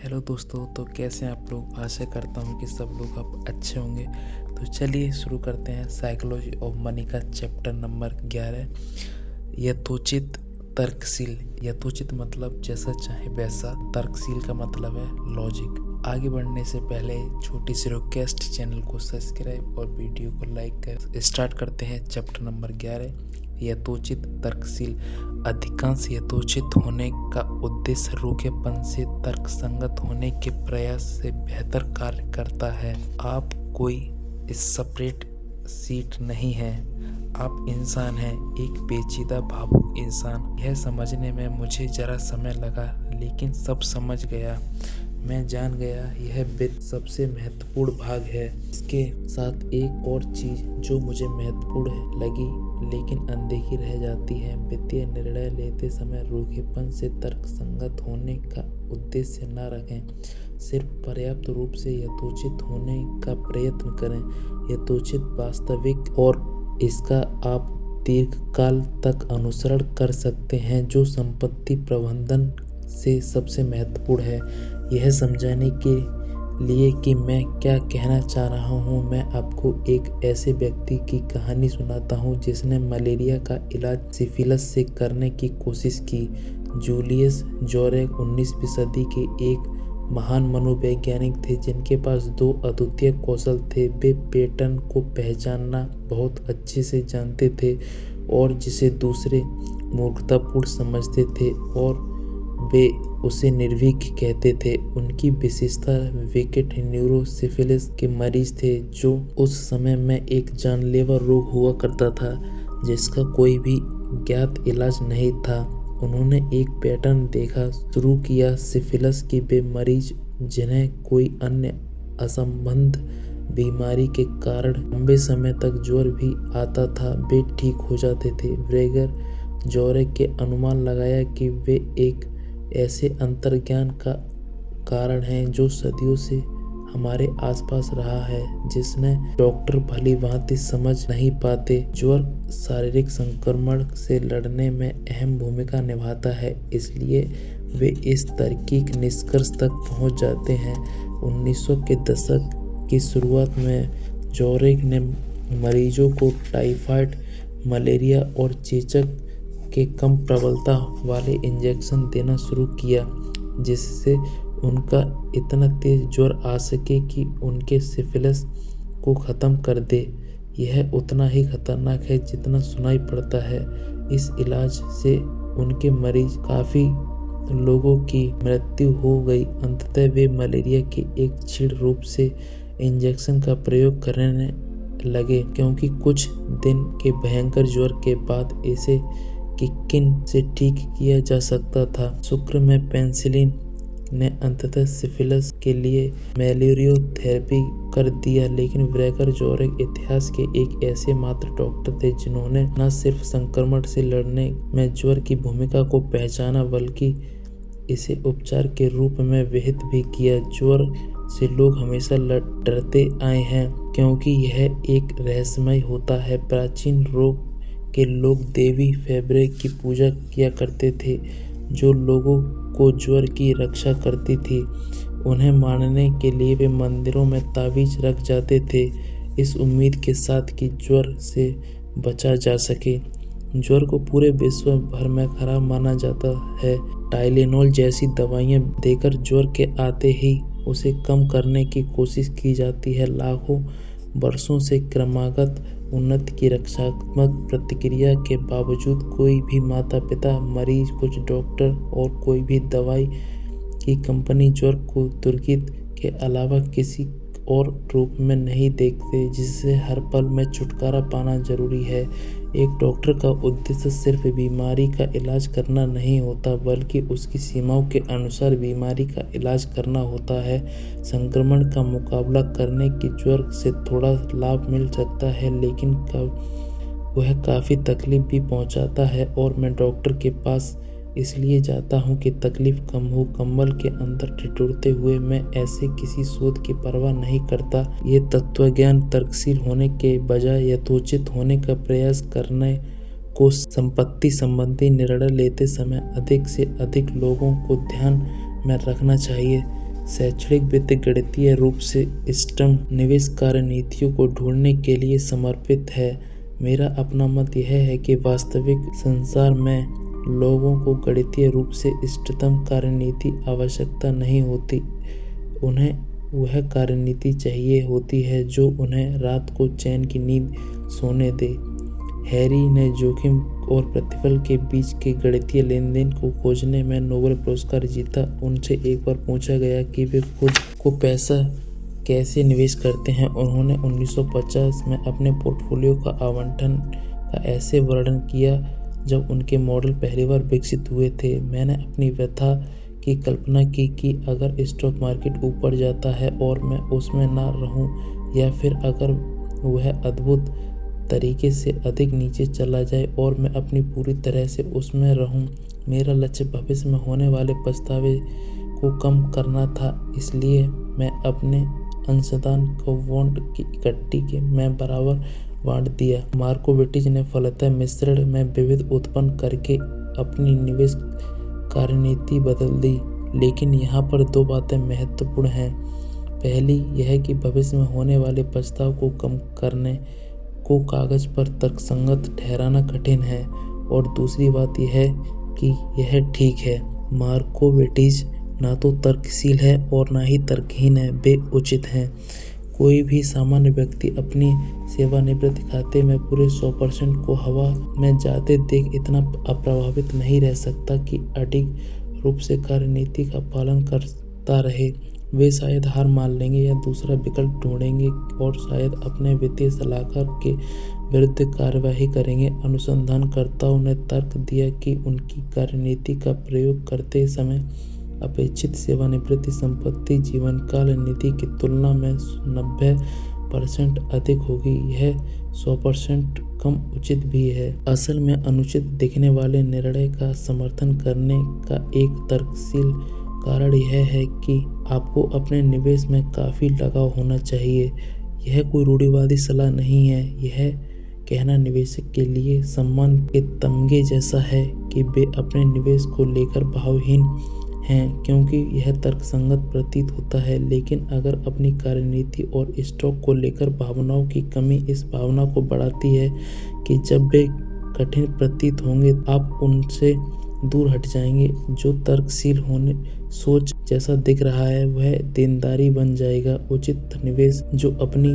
Hello दोस्तों, तो कैसे हैं आप लोग। आशा करता हूँ कि सब लोग आप अच्छे होंगे। तो चलिए शुरू करते हैं साइकोलॉजी ऑफ मनी का चैप्टर नंबर 11, यथोचित तर्कशील। यथोचित मतलब जैसा चाहे वैसा, तर्कशील का मतलब है लॉजिक। आगे बढ़ने से पहले छोटी सी रिक्वेस्ट, चैनल को सब्सक्राइब और वीडियो को लाइक कर स्टार्ट करते हैं चैप्टर नंबर 11, यथोचित तर्कशील। अधिकांश यथोचित होने का उद्देश्य रूखेपन से तर्कसंगत होने के प्रयास से बेहतर कार्य करता है। आप कोई सेपरेट सीट नहीं है, आप इंसान हैं, एक पेचीदा भावुक इंसान। यह समझने में मुझे जरा समय लगा, लेकिन सब समझ गया। मैं जान गया यह वित्त सबसे महत्वपूर्ण भाग है। इसके साथ एक और चीज जो मुझे महत्वपूर्ण लगी लेकिन अनदेखी रह जाती है, वित्तीय निर्णय लेते समय रूखेपन से तर्कसंगत होने का उद्देश्य न रखें। सिर्फ पर्याप्त रूप से यथोचित होने का प्रयत्न करें। यथोचित वास्तविक और इसका आप दीर्घकाल तक अनुसरण कर सकते हैं, जो संपत्ति प्रबंधन से सबसे महत्वपूर्ण है। यह समझाने के लिए कि मैं क्या कहना चाह रहा हूँ, मैं आपको एक ऐसे व्यक्ति की कहानी सुनाता हूँ जिसने मलेरिया का इलाज सिफिलिस से करने की कोशिश की। जूलियस जोरेग 19वीं सदी के एक महान मनोवैज्ञानिक थे जिनके पास दो अद्वितीय कौशल थे। वे पैटर्न को पहचानना बहुत अच्छे से जानते थे और जिसे दूसरे मूर्खतापूर्ण समझते थे, और वे उसे निर्भीक कहते थे। उनकी विशेषता विकेट न्यूरोसिफिलिस के मरीज थे, जो उस समय में एक जानलेवा रोग हुआ करता था जिसका कोई भी ज्ञात इलाज नहीं था। उन्होंने एक पैटर्न देखा शुरू किया। सिफिलिस के वे मरीज जिन्हें कोई अन्य असंबद्ध बीमारी के कारण लंबे समय तक ज्वर भी आता था, वे ठीक हो जाते थे। ब्रेगर जोरेग के अनुमान लगाया कि वे एक ऐसे अंतर्ज्ञान का कारण है जो सदियों से हमारे आसपास रहा है, जिसने डॉक्टर भली भांति समझ नहीं पाते। ज्वर शारीरिक संक्रमण से लड़ने में अहम भूमिका निभाता है, इसलिए वे इस तार्किक निष्कर्ष तक पहुंच जाते हैं। 1900 के दशक की शुरुआत में जोरेग ने मरीजों को टाइफाइड, मलेरिया और चेचक के कम प्रबलता वाले इंजेक्शन देना शुरू किया, जिससे उनका इतना तेज ज्वर आ सके कि उनके सिफिलिस को ख़त्म कर दे। यह उतना ही खतरनाक है जितना सुनाई पड़ता है। इस इलाज से उनके मरीज काफ़ी लोगों की मृत्यु हो गई। अंततः वे मलेरिया के एक क्षीण रूप से इंजेक्शन का प्रयोग करने लगे, क्योंकि कुछ दिन के भयंकर ज्वर के बाद इसे किकिन से ठीक किया जा सकता था। शुक्र में पेनिसिलिन ने अंततः सिफिलिस के लिए मलेरिया थेरेपी कर दिया, लेकिन ब्रेगर जोरेग इतिहास के एक ऐसे मात्र डॉक्टर थे जिन्होंने न सिर्फ संक्रमण से लड़ने में ज्वर की भूमिका को पहचाना, बल्कि इसे उपचार के रूप में विहित भी किया। ज्वर से लोग हमेशा डरते आए हैं क्योंकि यह एक रहस्यमय होता है। प्राचीन रोम के लोग देवी फेब्रे की पूजा किया करते थे, जो लोगों को ज्वर की रक्षा करती थी। उन्हें मानने के लिए वे मंदिरों में तावीज रख जाते थे, इस उम्मीद के साथ कि ज्वर से बचा जा सके। ज्वर को पूरे विश्व भर में खराब माना जाता है। टाइलेनॉल जैसी दवाइयां देकर ज्वर के आते ही उसे कम करने की कोशिश की जाती है। लाखों वर्षों से क्रमागत उन्नति की रक्षात्मक प्रतिक्रिया के बावजूद कोई भी माता पिता, मरीज, कुछ डॉक्टर और कोई भी दवाई की कंपनी ज्वर को तुर्कीत के अलावा किसी और रूप में नहीं देखते, जिससे हर पल में छुटकारा पाना जरूरी है। एक डॉक्टर का उद्देश्य सिर्फ बीमारी का इलाज करना नहीं होता, बल्कि उसकी सीमाओं के अनुसार बीमारी का इलाज करना होता है। संक्रमण का मुकाबला करने की ज्वर से थोड़ा लाभ मिल सकता है, लेकिन वह काफ़ी तकलीफ भी पहुंचाता है, और मैं डॉक्टर के पास इसलिए जाता हूँ कि तकलीफ कम हो। कंबल के अंदर ठिठुरते हुए मैं ऐसे किसी शोध की परवाह नहीं करता। ये तत्वज्ञान तर्कशील होने के बजाय यथोचित होने का प्रयास करने को संपत्ति संबंधी निर्णय लेते समय अधिक से अधिक लोगों को ध्यान में रखना चाहिए। शैक्षणिक वित्त गणितीय रूप से इष्टतम निवेश कार्यनीतियों को ढूंढने के लिए समर्पित है। मेरा अपना मत यह है कि वास्तविक संसार में लोगों को गणितीय रूप से इष्टतम कार्यनीति आवश्यकता नहीं होती। उन्हें वह कार्यनीति चाहिए होती है जो उन्हें रात को चैन की नींद सोने दे। हैरी ने जोखिम और प्रतिफल के बीच के गणितीय लेनदेन को खोजने में नोबेल पुरस्कार जीता। उनसे एक बार पूछा गया कि वे खुद को पैसा कैसे निवेश करते हैं। उन्होंने 1950 में अपने पोर्टफोलियो का आवंटन का ऐसे वर्णन किया जब उनके मॉडल पहली बार विकसित हुए थे। मैंने अपनी व्यथा की कल्पना की कि अगर स्टॉक मार्केट ऊपर जाता है और मैं उसमें ना रहूं, या फिर अगर वह अद्भुत तरीके से अधिक नीचे चला जाए और मैं अपनी पूरी तरह से उसमें रहूं। मेरा लक्ष्य भविष्य में होने वाले पछतावे को कम करना था, इसलिए मैं अपने अंशदान को बॉन्ड की इक्विटी के में बराबर बांट दिया। मार्कोविटिच ने फलतः मिश्रण में विविध उत्पन्न करके अपनी निवेश कार्यनीति बदल दी, लेकिन यहाँ पर दो बातें महत्वपूर्ण हैं। पहली यह कि भविष्य में होने वाले पछताव को कम करने को कागज पर तर्कसंगत ठहराना कठिन है, और दूसरी बात यह है कि यह ठीक है। मार्कोविटिच ना तो तर्कशील है और ना ही तर्कहीन है, वे उचित हैं। कोई भी सामान्य व्यक्ति अपनी सेवानिवृत्ति खाते में पूरे 100% को हवा में जाते देख इतना अप्रभावित नहीं रह सकता कि अडिग रूप से कार्यनीति का पालन करता रहे। वे शायद हार मान लेंगे या दूसरा विकल्प ढूंढेंगे और शायद अपने वित्तीय सलाहकार के विरुद्ध कार्यवाही करेंगे। अनुसंधानकर्ताओं ने तर्क दिया कि उनकी कार्यनीति का प्रयोग करते समय अपेक्षित सेवानिवृत्ति संपत्ति जीवनकाल निधि की तुलना में 90% अधिक होगी। यह 100% कम उचित भी है। असल में अनुचित दिखने वाले निर्णय का समर्थन करने का एक तर्कशील कारण यह है कि आपको अपने निवेश में काफ़ी लगाव होना चाहिए। यह कोई रूढ़िवादी सलाह नहीं है। यह कहना निवेशक के लिए सम्मान के तमगे जैसा है कि वे अपने निवेश को लेकर भावहीन हैं, क्योंकि यह तर्कसंगत प्रतीत होता है। लेकिन अगर अपनी कार्यनीति और स्टॉक को लेकर भावनाओं की कमी इस भावना को बढ़ाती है कि जब वे कठिन प्रतीत होंगे आप उनसे दूर हट जाएंगे, जो तर्कशील होने सोच जैसा दिख रहा है वह देनदारी बन जाएगा। उचित निवेश जो अपनी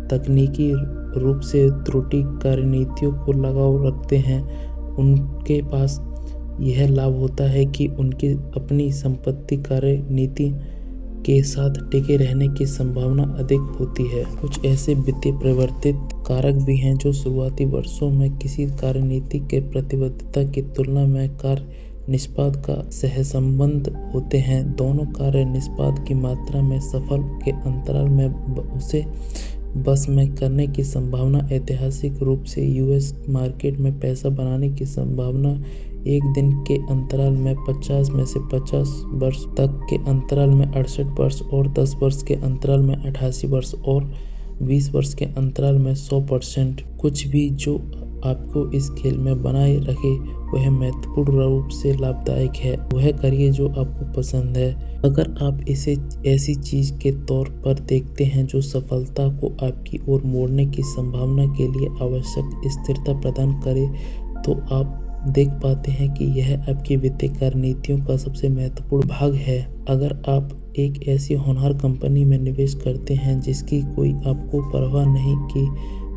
तकनीकी रूप से त्रुटि कार्यनीतियों को लगाव रखते हैं, उनके पास यह लाभ होता है कि उनकी अपनी संपत्ति कार्यनीति के साथ टिके रहने की संभावना अधिक होती है। कुछ ऐसे वित्तीय परिवर्तित कारक भी हैं जो शुरुआती वर्षों में किसी कार्यनीति के प्रतिबद्धता की तुलना में कार्य निष्पाद का सहसंबंध होते हैं। दोनों कार्य निष्पाद की मात्रा में सफल के अंतराल में उसे बस में करने की संभावना। ऐतिहासिक रूप से यूएस मार्केट में पैसा बनाने की संभावना एक दिन के अंतराल में 50 में से 50 वर्ष तक के अंतराल में 68 वर्ष और 10 वर्ष के अंतराल में 88 वर्ष और 20 वर्ष के अंतराल में 100%। कुछ भी जो आपको इस खेल में बनाए रखे वह महत्वपूर्ण रूप से लाभदायक है। वह करिए जो आपको पसंद है। अगर आप इसे ऐसी चीज के तौर पर देखते हैं जो सफलता को आपकी ओर मोड़ने की संभावना के लिए आवश्यक स्थिरता प्रदान करे, तो आप देख पाते हैं कि यह आपकी वित्तीय कार्यनीतियों का सबसे महत्वपूर्ण भाग है। अगर आप एक ऐसी होनहार कंपनी में निवेश करते हैं जिसकी कोई आपको परवाह नहीं कि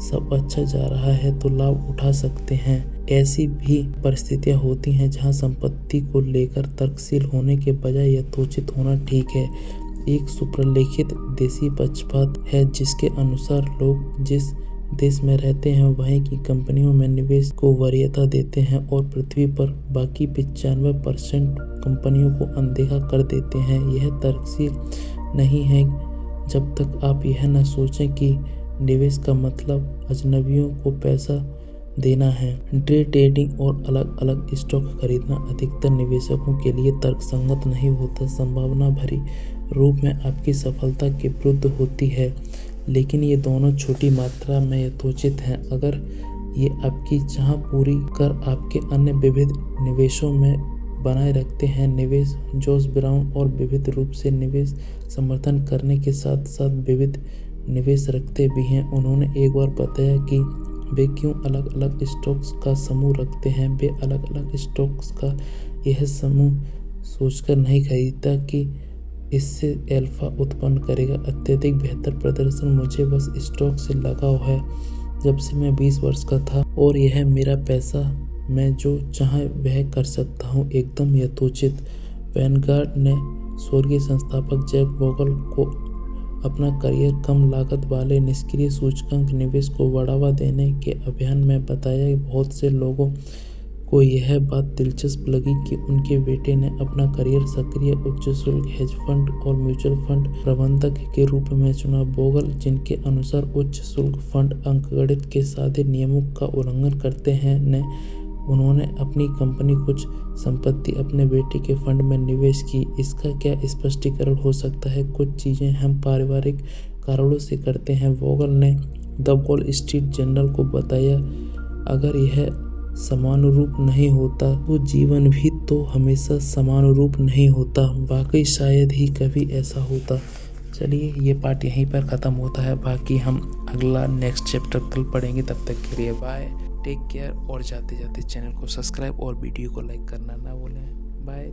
सब अच्छा जा रहा है, तो लाभ उठा सकते हैं। ऐसी भी परिस्थितियां होती हैं जहां संपत्ति को लेकर तर्कशील होने के बजाय यथोचित होना ठीक है। एक सुप्रलेखित देसी पक्षपात है जिसके अनुसार लोग जिस देश में रहते हैं वहीं की कंपनियों में निवेश को वरीयता देते हैं और पृथ्वी पर बाकी 95% कंपनियों को अनदेखा कर देते हैं। यह तर्कशील नहीं है जब तक आप यह न सोचें कि निवेश का मतलब अजनबियों को पैसा देना है। डे ट्रेडिंग और अलग अलग स्टॉक खरीदना अधिकतर निवेशकों के लिए तर्कसंगत नहीं होता। संभावना भरी रूप में आपकी सफलता के विरुद्ध होती है, लेकिन ये दोनों छोटी मात्रा में यथोचित हैं। अगर ये आपकी चाह पूरी कर आपके अन्य विविध निवेशों में बनाए रखते हैं निवेश जॉस ब्राउन और विविध रूप से निवेश समर्थन करने के साथ साथ विविध निवेश रखते भी हैं। उन्होंने एक बार बताया कि वे क्यों अलग अलग स्टॉक्स का समूह रखते हैं। वे अलग अलग स्टॉक्स का यह समूह सोचकर नहीं खरीदता कि इससे अल्फा उत्पन्न करेगा अत्यधिक बेहतर प्रदर्शन। मुझे बस स्टॉक से लगाव है जब से मैं 20 वर्ष का था और यह मेरा पैसा, मैं जो चाहे वह कर सकता हूँ, एकदम यथोचित। वैनगार्ड ने स्वर्गीय संस्थापक जैक बोगल को अपना करियर कम लागत वाले निष्क्रिय सूचकांक निवेश को बढ़ावा देने के अभियान में बताया। बहुत से लोगों को यह बात दिलचस्प लगी कि उनके बेटे ने अपना करियर सक्रिय उच्च शुल्क हेज फंड और म्यूचुअल फंड प्रबंधक के रूप में चुना। बोगल, जिनके अनुसार उच्च शुल्क फंड अंकगणित के सादे नियमों का उल्लंघन करते हैं, उन्होंने अपनी कंपनी कुछ संपत्ति अपने बेटे के फंड में निवेश की। इसका क्या स्पष्टीकरण हो सकता है? कुछ चीजें हम पारिवारिक कारणों से करते हैं, वोगल ने द वॉल स्ट्रीट जर्नल को बताया। अगर यह समानुरूप नहीं होता तो जीवन भी तो हमेशा समानुरूप नहीं होता। वाकई शायद ही कभी ऐसा होता। चलिए, ये पार्ट यहीं पर ख़त्म होता है। बाकी हम अगला नेक्स्ट चैप्टर कल पढ़ेंगे। तब तक के लिए बाय, टेक केयर और जाते जाते चैनल को सब्सक्राइब और वीडियो को लाइक करना ना भूलें। बाय।